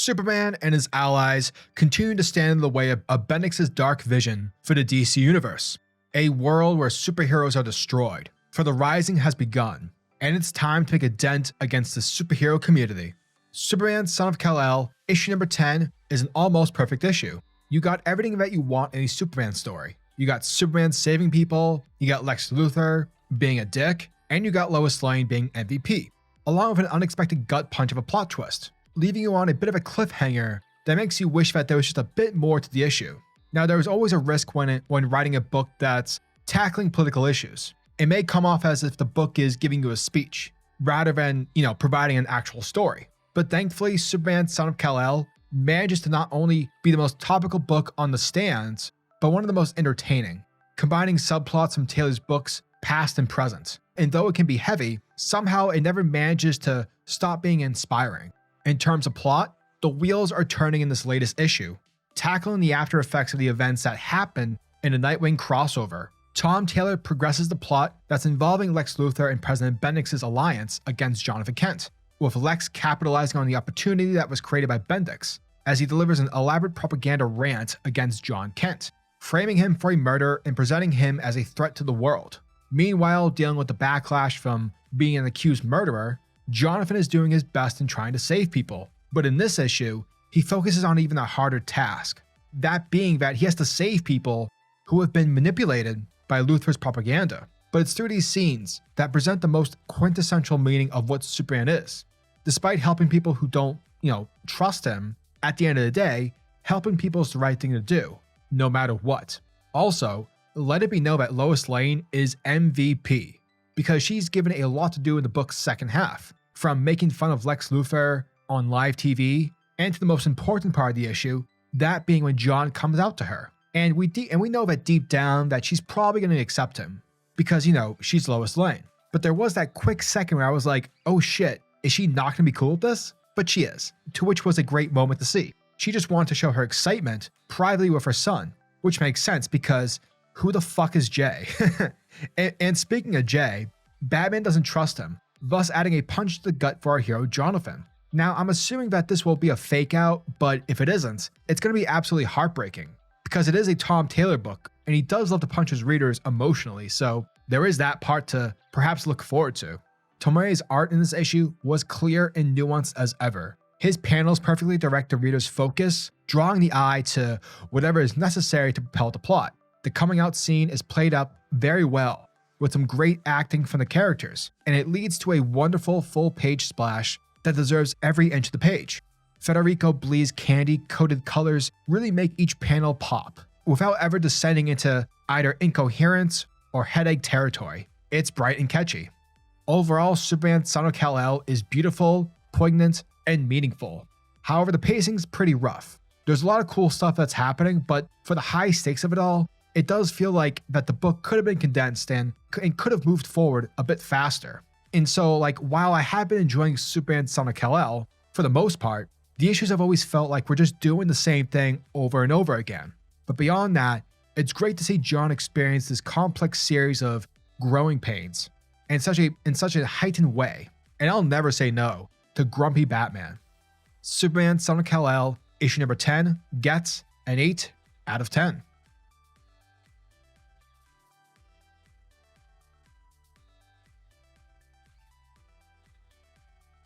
Superman and his allies continue to stand in the way of Bendix's dark vision for the DC Universe, a world where superheroes are destroyed, for the Rising has begun, and it's time to make a dent against the superhero community. Superman Son of Kal-El, issue number 10, is an almost perfect issue. You got everything that you want in a Superman story. You got Superman saving people, you got Lex Luthor being a dick, and you got Lois Lane being MVP, along with an unexpected gut punch of a plot twist, leaving you on a bit of a cliffhanger that makes you wish that there was just a bit more to the issue. Now, there is always a risk when writing a book that's tackling political issues. It may come off as if the book is giving you a speech, rather than, providing an actual story. But thankfully, Superman Son of Kal-El manages to not only be the most topical book on the stands, but one of the most entertaining, combining subplots from Taylor's books, past and present. And though it can be heavy, somehow it never manages to stop being inspiring. In terms of plot, the wheels are turning in this latest issue, tackling the after effects of the events that happened in the Nightwing crossover. Tom Taylor progresses the plot that's involving Lex Luthor and President Bendix's alliance against Jonathan Kent, with Lex capitalizing on the opportunity that was created by Bendix, as he delivers an elaborate propaganda rant against John Kent, framing him for a murder and presenting him as a threat to the world. Meanwhile, dealing with the backlash from being an accused murderer, Jonathan is doing his best in trying to save people. But in this issue, he focuses on even a harder task, that being that he has to save people who have been manipulated by Luthor's propaganda. But it's through these scenes that present the most quintessential meaning of what Superman is. Despite helping people who don't, trust him, at the end of the day, helping people is the right thing to do, no matter what. Also, let it be known that Lois Lane is MVP, because she's given a lot to do in the book's second half, from making fun of Lex Luthor on live TV, and to the most important part of the issue, that being when John comes out to her. And we know that deep down that she's probably going to accept him, because, she's Lois Lane. But there was that quick second where I was like, oh shit, is she not going to be cool with this? But she is, to which was a great moment to see. She just wanted to show her excitement privately with her son, which makes sense because who the fuck is Jay? and speaking of Jay, Batman doesn't trust him, thus adding a punch to the gut for our hero Jonathan. Now, I'm assuming that this will be a fake out, but if it isn't, it's going to be absolutely heartbreaking, because it is a Tom Taylor book, and he does love to punch his readers emotionally, so there is that part to perhaps look forward to. Tomoe's art in this issue was clear and nuanced as ever. His panels perfectly direct the reader's focus, drawing the eye to whatever is necessary to propel the plot. The coming out scene is played up very well, with some great acting from the characters, and it leads to a wonderful full-page splash that deserves every inch of the page. Federico Blee's candy-coated colors really make each panel pop, without ever descending into either incoherence or headache territory. It's bright and catchy. Overall, Superman Son of Kal-El is beautiful, poignant, and meaningful. However, the pacing's pretty rough. There's a lot of cool stuff that's happening, but for the high stakes of it all, it does feel like that the book could have been condensed and could have moved forward a bit faster. And so, while I have been enjoying Superman Son of Kal-El, for the most part, the issues have always felt like we're just doing the same thing over and over again. But beyond that, it's great to see John experience this complex series of growing pains in such a heightened way, and I'll never say no to grumpy Batman. Superman Son of Kal-El, issue number 10, gets an 8 out of 10.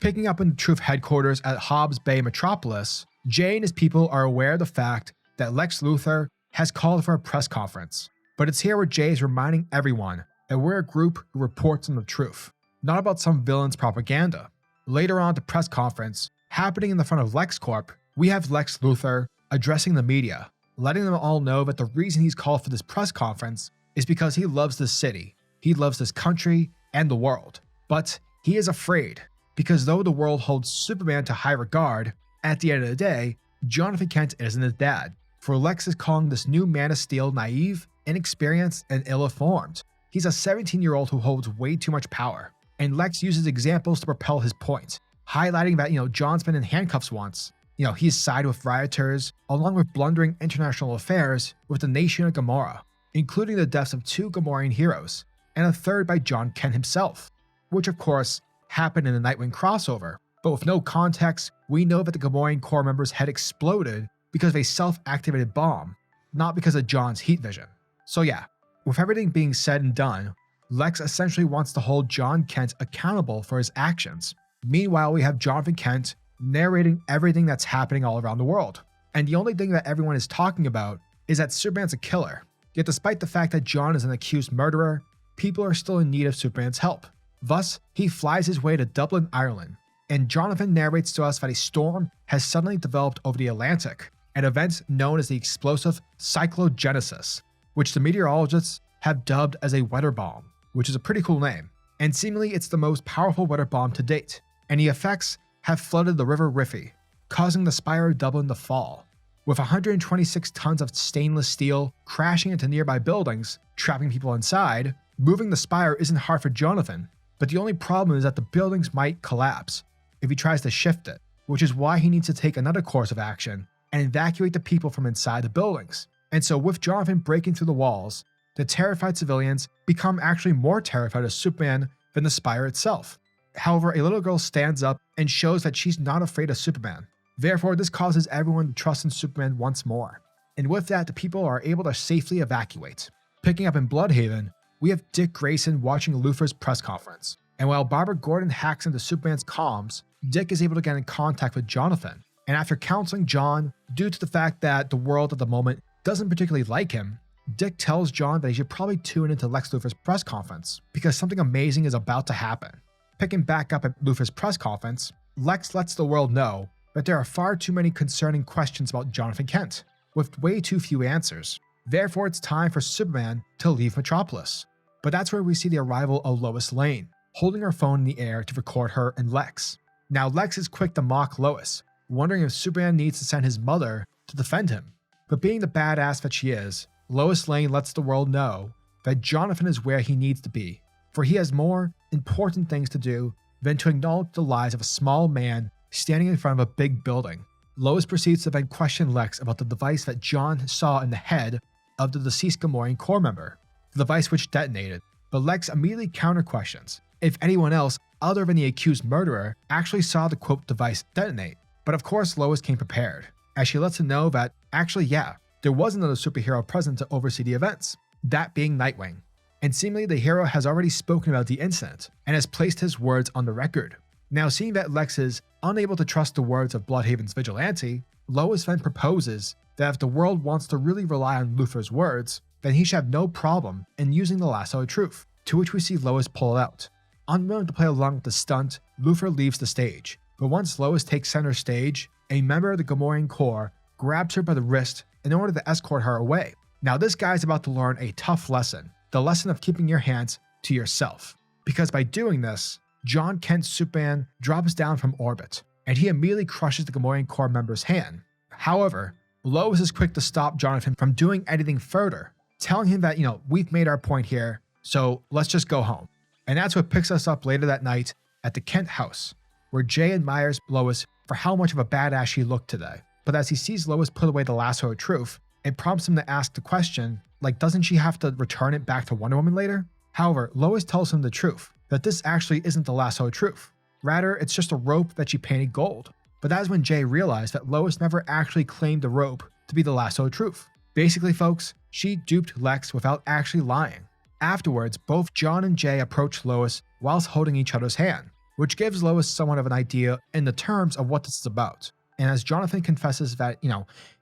Picking up in the Truth headquarters at Hobbs Bay Metropolis, Jay and his people are aware of the fact that Lex Luthor has called for a press conference. But it's here where Jay is reminding everyone that we're a group who reports on the truth, not about some villain's propaganda. Later on at the press conference, happening in the front of LexCorp, we have Lex Luthor addressing the media, letting them all know that the reason he's called for this press conference is because he loves this city, he loves this country, and the world. But he is afraid, because though the world holds Superman to high regard, at the end of the day, Jonathan Kent isn't his dad. For Lex is calling this new Man of Steel naive, inexperienced, and ill-informed. He's a 17-year-old who holds way too much power, and Lex uses examples to propel his point, highlighting that, John's been in handcuffs once. He's sided with rioters, along with blundering international affairs with the nation of Gamorra, including the deaths of 2 Gamorrean heroes, and a third by John Kent himself, which of course happened in the Nightwing crossover. but with no context, we know that the Gamorrean Corps member's head exploded because of a self-activated bomb, not because of John's heat vision. So yeah, with everything being said and done, Lex essentially wants to hold John Kent accountable for his actions. Meanwhile, we have Jonathan Kent narrating everything that's happening all around the world. And the only thing that everyone is talking about is that Superman's a killer. Yet despite the fact that John is an accused murderer, people are still in need of Superman's help. Thus, he flies his way to Dublin, Ireland, and Jonathan narrates to us that a storm has suddenly developed over the Atlantic, an event known as the explosive cyclogenesis, which the meteorologists have dubbed as a weather bomb, which is a pretty cool name, and seemingly it's the most powerful weather bomb to date, and the effects have flooded the River Riffy, causing the spire of Dublin to fall, with 126 tons of stainless steel crashing into nearby buildings, trapping people inside. Moving the spire isn't hard for Jonathan, but the only problem is that the buildings might collapse if he tries to shift it, which is why he needs to take another course of action and evacuate the people from inside the buildings. And so with Jonathan breaking through the walls, the terrified civilians become actually more terrified of Superman than the spire itself. However, a little girl stands up and shows that she's not afraid of Superman. Therefore, this causes everyone to trust in Superman once more. And with that, the people are able to safely evacuate. Picking up in Bludhaven, we have Dick Grayson watching Luthor's press conference. And while Barbara Gordon hacks into Superman's comms, Dick is able to get in contact with Jonathan. And after counseling John, due to the fact that the world at the moment doesn't particularly like him, Dick tells John that he should probably tune into Lex Luthor's press conference because something amazing is about to happen. Picking back up at Luthor's press conference, Lex lets the world know that there are far too many concerning questions about Jonathan Kent, with way too few answers. Therefore, it's time for Superman to leave Metropolis. But that's where we see the arrival of Lois Lane, holding her phone in the air to record her and Lex. Now, Lex is quick to mock Lois, wondering if Superman needs to send his mother to defend him. But being the badass that she is, Lois Lane lets the world know that Jonathan is where he needs to be, for he has more important things to do than to acknowledge the lies of a small man standing in front of a big building. Lois proceeds to then question Lex about the device that John saw in the head of the deceased Gamorrean Corps member, the device which detonated, but Lex immediately counter-questions if anyone else other than the accused murderer actually saw the quote device detonate. But of course Lois came prepared, as she lets him know that actually yeah, there was another superhero present to oversee the events, that being Nightwing. And seemingly the hero has already spoken about the incident and has placed his words on the record. Now, seeing that Lex is unable to trust the words of Bludhaven's vigilante, Lois then proposes that if the world wants to really rely on Luthor's words, then he should have no problem in using the lasso of truth, to which we see Lois pull it out. Unwilling to play along with the stunt, Luthor leaves the stage, but once Lois takes center stage, a member of the Gamorrean Corps grabs her by the wrist in order to escort her away. Now this guy is about to learn a tough lesson, the lesson of keeping your hands to yourself, because by doing this, John Kent's Superman drops down from orbit, and he immediately crushes the Gamorrean Corps member's hand. However, Lois is quick to stop Jonathan from doing anything further, telling him that, we've made our point here, so let's just go home. And that's what picks us up later that night at the Kent house, where Jay admires Lois for how much of a badass she looked today. But as he sees Lois put away the lasso of truth, it prompts him to ask the question, doesn't she have to return it back to Wonder Woman later? However, Lois tells him the truth, that this actually isn't the lasso of truth. Rather, it's just a rope that she painted gold. But that is when Jay realized that Lois never actually claimed the rope to be the lasso of truth. Basically, folks, she duped Lex without actually lying. Afterwards, both John and Jay approach Lois whilst holding each other's hand, which gives Lois somewhat of an idea in the terms of what this is about. And as Jonathan confesses that,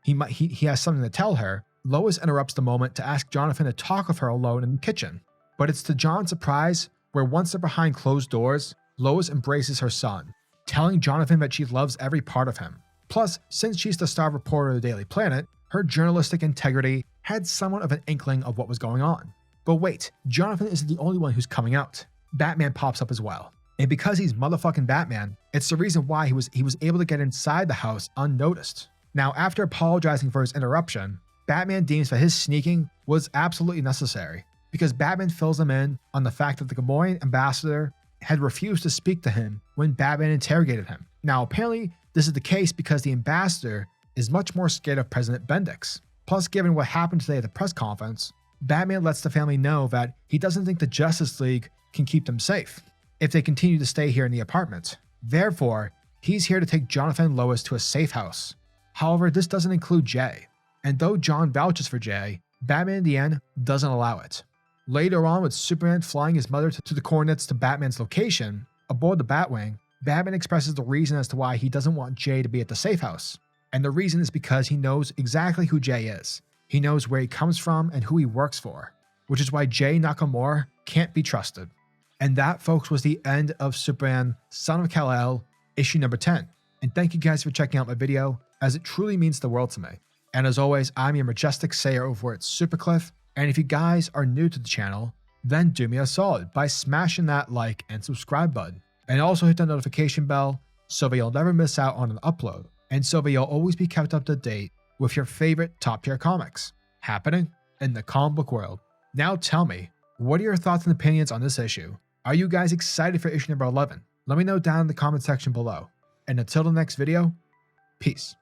he has something to tell her, Lois interrupts the moment to ask Jonathan to talk with her alone in the kitchen. But it's to John's surprise, where once they're behind closed doors, Lois embraces her son, telling Jonathan that she loves every part of him. Plus, since she's the star reporter of the Daily Planet, her journalistic integrity had somewhat of an inkling of what was going on. But wait, Jonathan isn't the only one who's coming out. Batman pops up as well. And because he's motherfucking Batman, it's the reason why he was able to get inside the house unnoticed. Now, after apologizing for his interruption, Batman deems that his sneaking was absolutely necessary, because Batman fills him in on the fact that the Gamorrean ambassador had refused to speak to him when Batman interrogated him. Now, apparently, this is the case because the ambassador is much more scared of President Bendix. Plus, given what happened today at the press conference, Batman lets the family know that he doesn't think the Justice League can keep them safe if they continue to stay here in the apartment. Therefore, He's here to take Jonathan and Lois to a safe house. However, this doesn't include Jay. And though John vouches for Jay, Batman in the end doesn't allow it. Later on, with Superman flying his mother to the coordinates to Batman's location, aboard the Batwing, Batman expresses the reason as to why he doesn't want Jay to be at the safe house. And the reason is because he knows exactly who Jay is. He knows where he comes from and who he works for, which is why Jay Nakamura can't be trusted. And that, folks, was the end of Superman Son of Kal-El, issue number 10. And thank you guys for checking out my video, as it truly means the world to me. And as always, I'm your majestic sayer over at SuperCliff. And if you guys are new to the channel, then do me a solid by smashing that like and subscribe button. And also hit the notification bell so that you'll never miss out on an upload. And so that you'll always be kept up to date with your favorite top tier comics happening in the comic book world. Now tell me, what are your thoughts and opinions on this issue? Are you guys excited for issue number 11? Let me know down in the comment section below. And until the next video, peace.